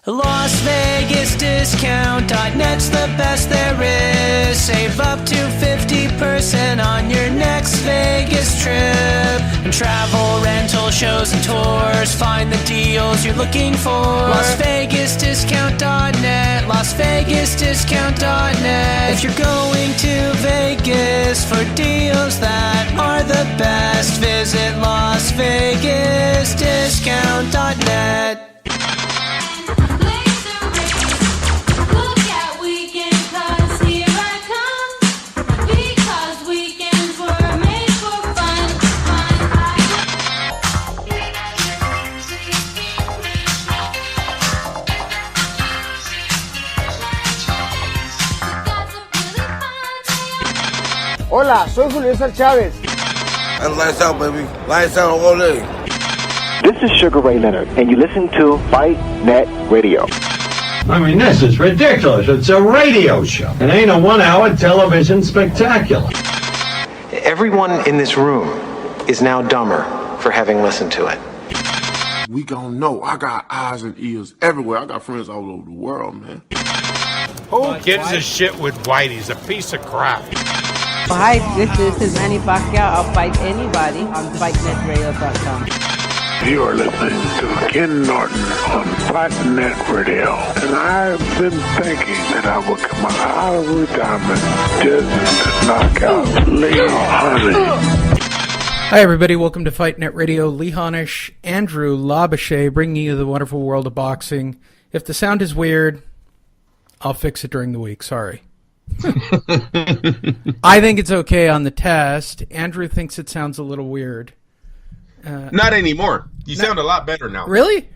Las Vegas Discount.net's the best there is. Save up to 50% on your next Vegas trip. And travel, rental, shows, and tours. Find the deals you're looking for. Las Vegas Discount.net. Las Vegas Discount.net. If you're going to Vegas for deals that are the best, visit Las Vegas Discount.net. Hola, soy Julio César Chávez. And lights out, baby. Lights out all day. This is Sugar Ray Leonard, and you listen to Fight Net Radio. I mean, this is ridiculous. It's a radio show. It ain't a one-hour television spectacular. Everyone in this room is now dumber for having listened to it. We gon' know. I got eyes and ears everywhere. I got friends all over the world, man. Who gives a shit with Whitey? He's a piece of crap. Hi, this is Manny Pacquiao. I'll fight anybody on FightNetRadio.com. You are listening to Ken Norton on Fight Net Radio. And I've been thinking that I would come out of retirement just to knock out Lee Honey. Hi, everybody. Welcome to Fight Net Radio. Lee Honish, Andrew Labouche, bringing you the wonderful world of boxing. If the sound is weird, I'll fix it during the week. Sorry. I think it's okay on the test. Andrew thinks it sounds a little weird. Not anymore. You sound a lot better now. Really?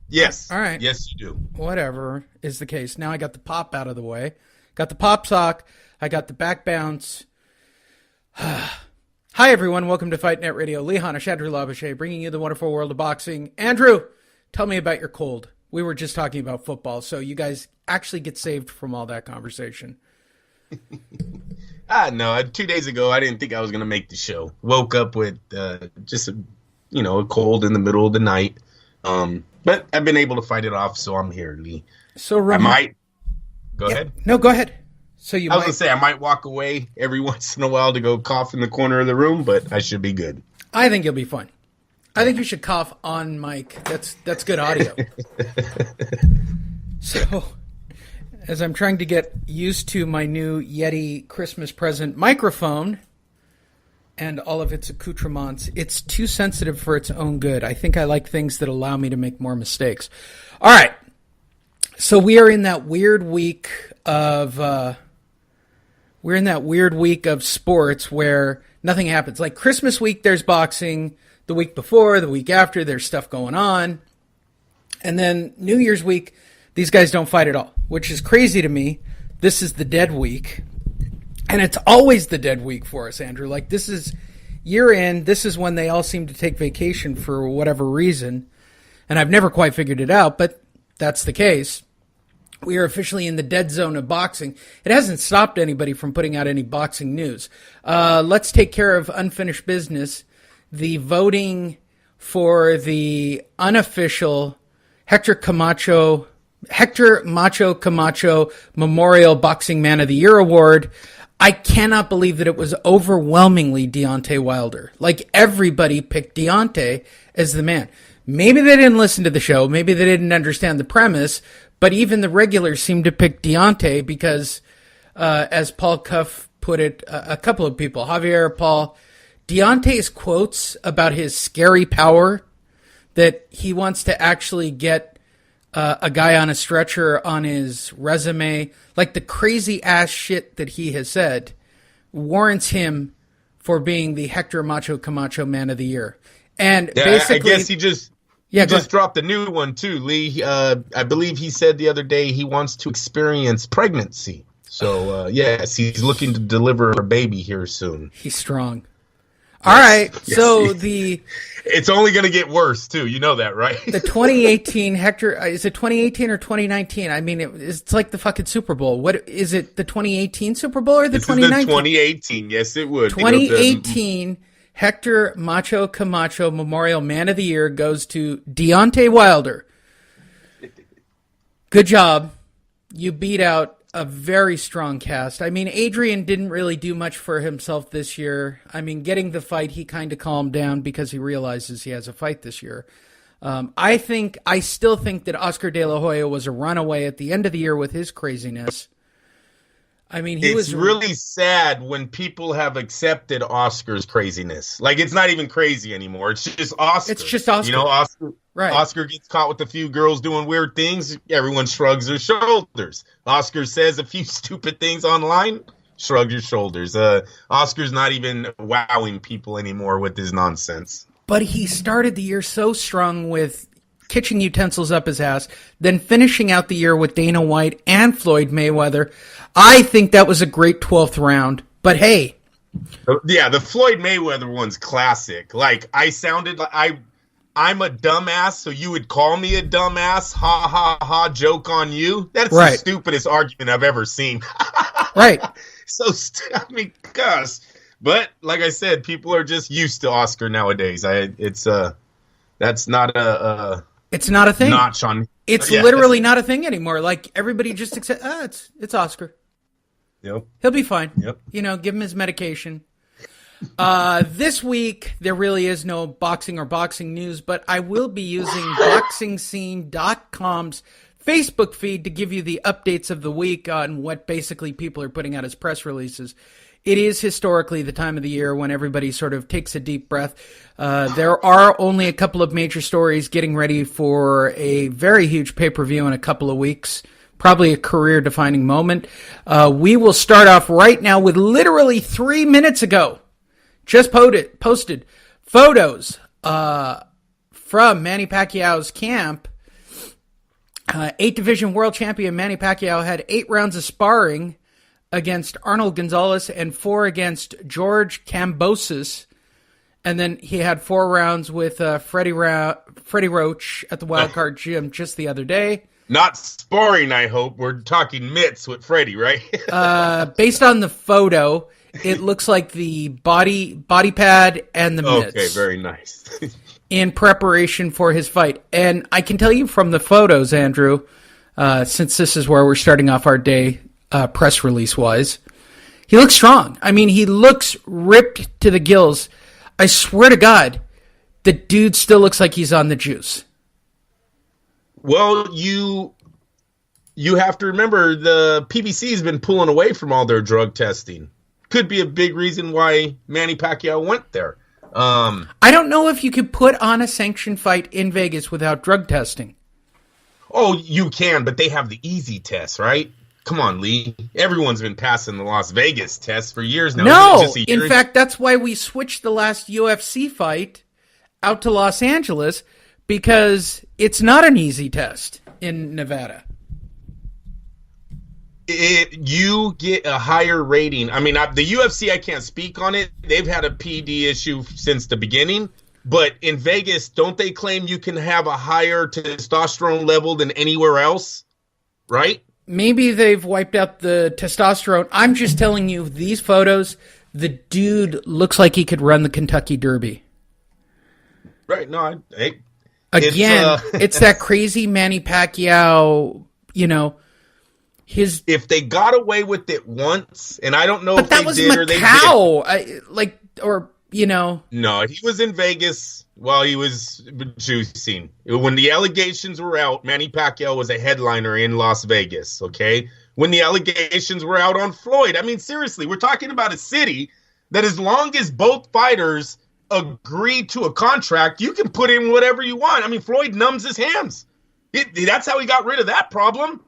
Yes. All right. Yes, you do. Whatever is the case. Now I got the pop out of the way. Got the pop sock. I got the back bounce. Hi, everyone. Welcome to Fight Net Radio. Lee Honish, Andrew Labouche, bringing you the wonderful world of boxing. Andrew, tell me about your cold. We were just talking about football, so you guys actually get saved from all that conversation. No. 2 days ago, I didn't think I was going to make the show. Woke up with just a cold in the middle of the night. But I've been able to fight it off, so I'm here, Lee. So I might. Go ahead. No, go ahead. So I was going to say, I might walk away every once in a while to go cough in the corner of the room, but I should be good. I think you'll be fine. I think you should cough on mic. That's good audio. So, as I'm trying to get used to my new Yeti Christmas present microphone and all of its accoutrements, it's too sensitive for its own good. I think I like things that allow me to make more mistakes. All right. So we are in that weird week of sports where nothing happens. Like Christmas week, there's boxing. The week before, the week after, there's stuff going on. And then New Year's week, these guys don't fight at all, which is crazy to me. This is the dead week. And it's always the dead week for us, Andrew. Like, this is year end. This is when they all seem to take vacation for whatever reason. And I've never quite figured it out, but that's the case. We are officially in the dead zone of boxing. It hasn't stopped anybody from putting out any boxing news. Let's take care of unfinished business. The voting for the unofficial Hector Macho Camacho Memorial Boxing Man of the Year Award, I cannot believe that it was overwhelmingly Deontay Wilder. Like, everybody picked Deontay as the man. Maybe they didn't listen to the show. Maybe they didn't understand the premise. But even the regulars seemed to pick Deontay because, as Paul Cuff put it, a couple of people, Javier, Paul, Deontay's quotes about his scary power, that he wants to actually get a guy on a stretcher on his resume, like the crazy ass shit that he has said, warrants him for being the Hector Macho Camacho Man of the Year. And basically, I guess he just dropped a new one too, Lee. I believe he said the other day he wants to experience pregnancy. So yes, he's looking to deliver a baby here soon. He's strong. All right, yes, so it's only going to get worse too. You know that, right? The 2018 Hector, is it 2018 or 2019? I mean, it's like the fucking Super Bowl. What is it? The 2018 Super Bowl or the 2019? 2018. Yes, it would. 2018 Hector Macho Camacho Memorial Man of the Year goes to Deontay Wilder. Good job. You beat out a very strong cast. I mean, Adrian didn't really do much for himself this year. I mean, getting the fight, he kind of calmed down because he realizes he has a fight this year. I still think that Oscar De La Hoya was a runaway at the end of the year with his craziness. I mean, it's really sad when people have accepted Oscar's craziness. Like, it's not even crazy anymore. It's just Oscar. It's just Oscar. You know, Oscar. Right. Oscar gets caught with a few girls doing weird things. Everyone shrugs their shoulders. Oscar says a few stupid things online. Shrug your shoulders. Oscar's not even wowing people anymore with his nonsense. But he started the year so strong with kitchen utensils up his ass, then finishing out the year with Dana White and Floyd Mayweather. I think that was a great 12th round. But hey. Yeah, the Floyd Mayweather one's classic. Like, I sounded like I'm a dumbass, so you would call me a dumbass. Ha, ha, ha, joke on you. That's the stupidest argument I've ever seen. Right. Gosh. But, like I said, people are just used to Oscar nowadays. That's not a... It's not a thing. Notch on. It's literally not a thing anymore. Like, everybody just accepts, it's Oscar. Yep. He'll be fine. Yep. You know, give him his medication. This week, there really is no boxing news, but I will be using BoxingScene.com's Facebook feed to give you the updates of the week on what basically people are putting out as press releases. It is historically the time of the year when everybody sort of takes a deep breath. There are only a couple of major stories getting ready for a very huge pay-per-view in a couple of weeks, probably a career-defining moment. We will start off right now with literally 3 minutes ago. Just posted photos from Manny Pacquiao's camp. 8-division world champion Manny Pacquiao had 8 rounds of sparring against Arnold Gonzalez and 4 against George Kambosos. And then he had 4 rounds with Freddie Roach at the Wildcard Gym just the other day. Not sparring, I hope. We're talking mitts with Freddie, right? Based on the photo, it looks like the body pad and the mitts. Okay, very nice. In preparation for his fight. And I can tell you from the photos, Andrew, since this is where we're starting off our day, press release-wise, he looks strong. I mean, he looks ripped to the gills. I swear to God, the dude still looks like he's on the juice. Well, you have to remember the PBC has been pulling away from all their drug testing. Could be a big reason why Manny Pacquiao went there. I don't know if you could put on a sanctioned fight in Vegas without drug testing. Oh, you can, but they have the easy test, right? Come on, Lee. Everyone's been passing the Las Vegas test for years now. No, in fact, that's why we switched the last UFC fight out to Los Angeles, because it's not an easy test in Nevada. You get a higher rating. I mean, the UFC, I can't speak on it. They've had a PD issue since the beginning. But in Vegas, don't they claim you can have a higher testosterone level than anywhere else? Right? Maybe they've wiped out the testosterone. I'm just telling you, these photos, the dude looks like he could run the Kentucky Derby. Right. No, it's that crazy Manny Pacquiao, you know, if they got away with it once, and I don't know if they did or they did. No, he was in Vegas while he was juicing. When the allegations were out, Manny Pacquiao was a headliner in Las Vegas, okay? When the allegations were out on Floyd. I mean, seriously, we're talking about a city that as long as both fighters agree to a contract, you can put in whatever you want. I mean, Floyd numbs his hands. That's how he got rid of that problem.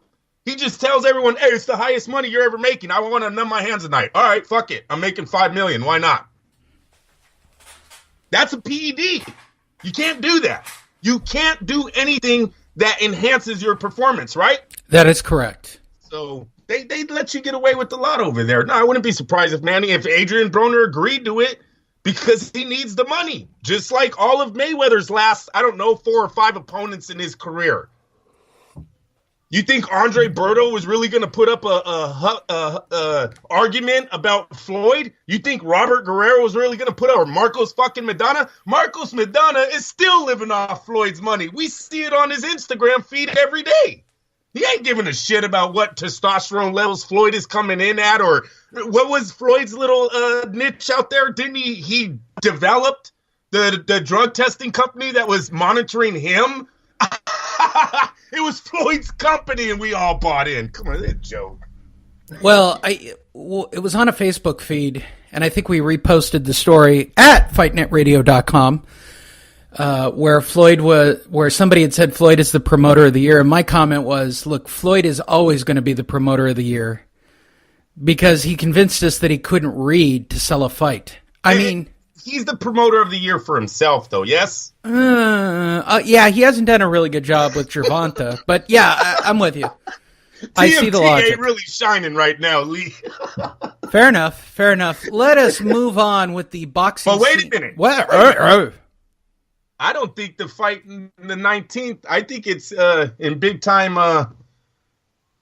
He just tells everyone, hey, it's the highest money you're ever making. I want to numb my hands tonight. All right, fuck it. I'm making $5 million. Why not? That's a PED. You can't do that. You can't do anything that enhances your performance, right? That is correct. So they let you get away with a lot over there. No, I wouldn't be surprised if Adrian Broner agreed to it because he needs the money. Just like all of Mayweather's last, 4 or 5 opponents in his career. You think Andre Berto was really going to put up a argument about Floyd? You think Robert Guerrero was really going to put up, or Marcos fucking Madonna? Marcos Madonna is still living off Floyd's money. We see it on his Instagram feed every day. He ain't giving a shit about what testosterone levels Floyd is coming in at, or what was Floyd's little niche out there. Didn't he developed the drug testing company that was monitoring him? It was Floyd's company, and we all bought in. Come on, that's a joke. Well, it was on a Facebook feed, and I think we reposted the story at fightnetradio.com. Where somebody had said Floyd is the promoter of the year, and my comment was, look, Floyd is always going to be the promoter of the year because he convinced us that he couldn't read to sell a fight. I mean, he's the promoter of the year for himself, though. Yes. Yeah, he hasn't done a really good job with Gervonta, but yeah, I'm with you. I see the logic. ain't really shining right now, Lee. Fair enough. Let us move on with the boxing. But wait a minute. What? I don't think the fight in the 19th, I think it's in big time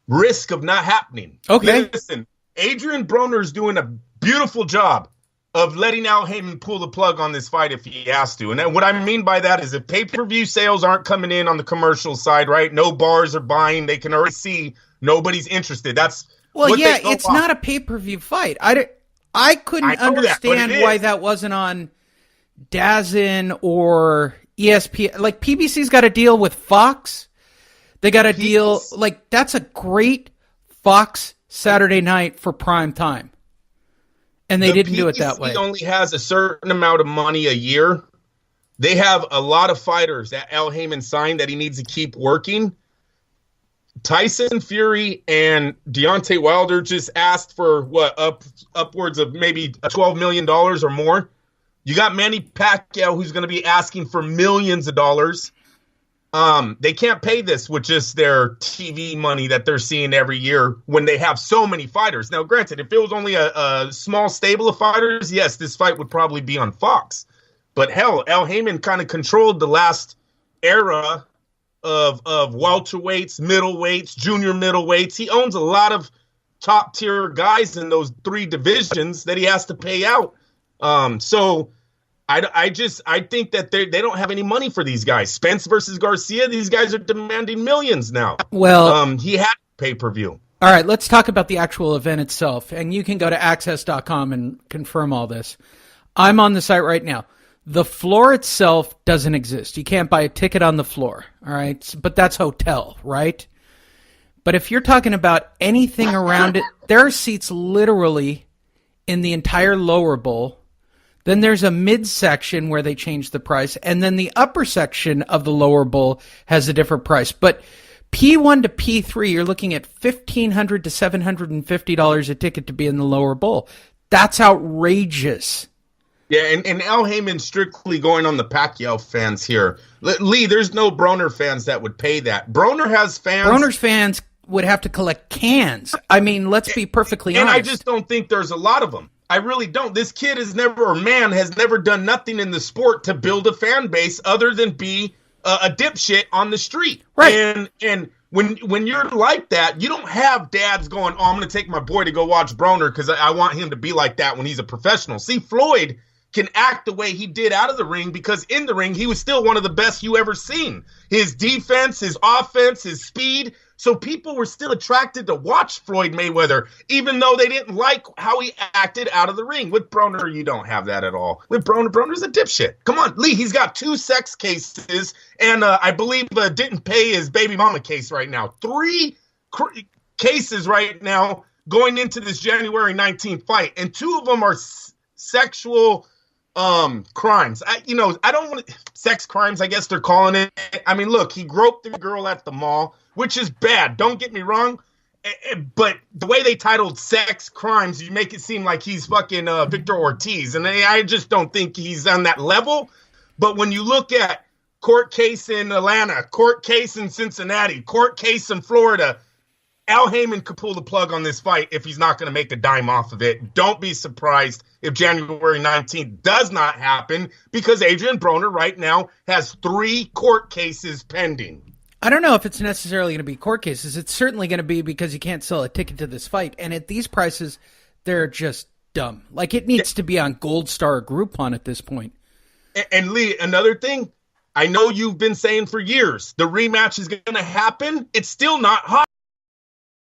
risk of not happening. Okay. Listen, Adrian Broner's doing a beautiful job of letting Al Heyman pull the plug on this fight if he has to. And what I mean by that is if pay-per-view sales aren't coming in on the commercial side, right? No bars are buying. They can already see nobody's interested. That's it's not a pay-per-view fight. I couldn't understand why that wasn't on DAZN or ESPN. Like, PBC's got a deal with Fox. They got a deal, like, that's a great Fox Saturday night for prime time. And they didn't do it that way. PBC only has a certain amount of money a year. They have a lot of fighters that Al Heyman signed that he needs to keep working. Tyson Fury and Deontay Wilder just asked for upwards of maybe $12 million or more. You got Manny Pacquiao, who's going to be asking for millions of dollars. They can't pay this with just their TV money that they're seeing every year when they have so many fighters. Now, granted, if it was only a small stable of fighters, yes, this fight would probably be on Fox. But hell, Al Heyman kind of controlled the last era of welterweights, middleweights, junior middleweights. He owns a lot of top tier guys in those three divisions that he has to pay out. So I think that they don't have any money for these guys. Spence versus Garcia, these guys are demanding millions now. Well, he had pay-per-view. All right, let's talk about the actual event itself. And you can go to access.com and confirm all this. I'm on the site right now. The floor itself doesn't exist. You can't buy a ticket on the floor, all right? But that's hotel, right? But if you're talking about anything around it, there are seats literally in the entire lower bowl. Then there's a midsection where they change the price, and then the upper section of the lower bowl has a different price. But P1 to P3, you're looking at $1,500 to $750 a ticket to be in the lower bowl. That's outrageous. Yeah, and Al Heyman strictly going on the Pacquiao fans here. Lee, there's no Broner fans that would pay that. Broner has fans. Broner's fans would have to collect cans. I mean, let's be perfectly honest. And I just don't think there's a lot of them. I really don't. This kid has never done nothing in the sport to build a fan base other than be a dipshit on the street. Right. And when you're like that, you don't have dads going, oh, I'm going to take my boy to go watch Broner because I want him to be like that when he's a professional. See, Floyd can act the way he did out of the ring because in the ring, he was still one of the best you ever seen. His defense, his offense, his speed. So people were still attracted to watch Floyd Mayweather, even though they didn't like how he acted out of the ring. With Broner, you don't have that at all. With Broner's a dipshit. Come on, Lee, he's got 2 sex cases, and I believe didn't pay his baby mama case right now. 3 cases right now going into this January 19th fight, and 2 of them are sexual crimes. I don't want to sex crimes, I guess they're calling it. I mean, look, he groped the girl at the mall, which is bad. Don't get me wrong. But the way they titled sex crimes, you make it seem like he's fucking Victor Ortiz. And I just don't think he's on that level. But when you look at court case in Atlanta, court case in Cincinnati, court case in Florida, Al Heyman could pull the plug on this fight if he's not going to make a dime off of it. Don't be surprised if January 19th does not happen because Adrian Broner right now has 3 court cases pending. I don't know if it's necessarily going to be court cases. It's certainly going to be because you can't sell a ticket to this fight. And at these prices, they're just dumb. Like, it needs to be on Gold Star or Groupon at this point. And Lee, another thing, I know you've been saying for years the rematch is going to happen. It's still not hot.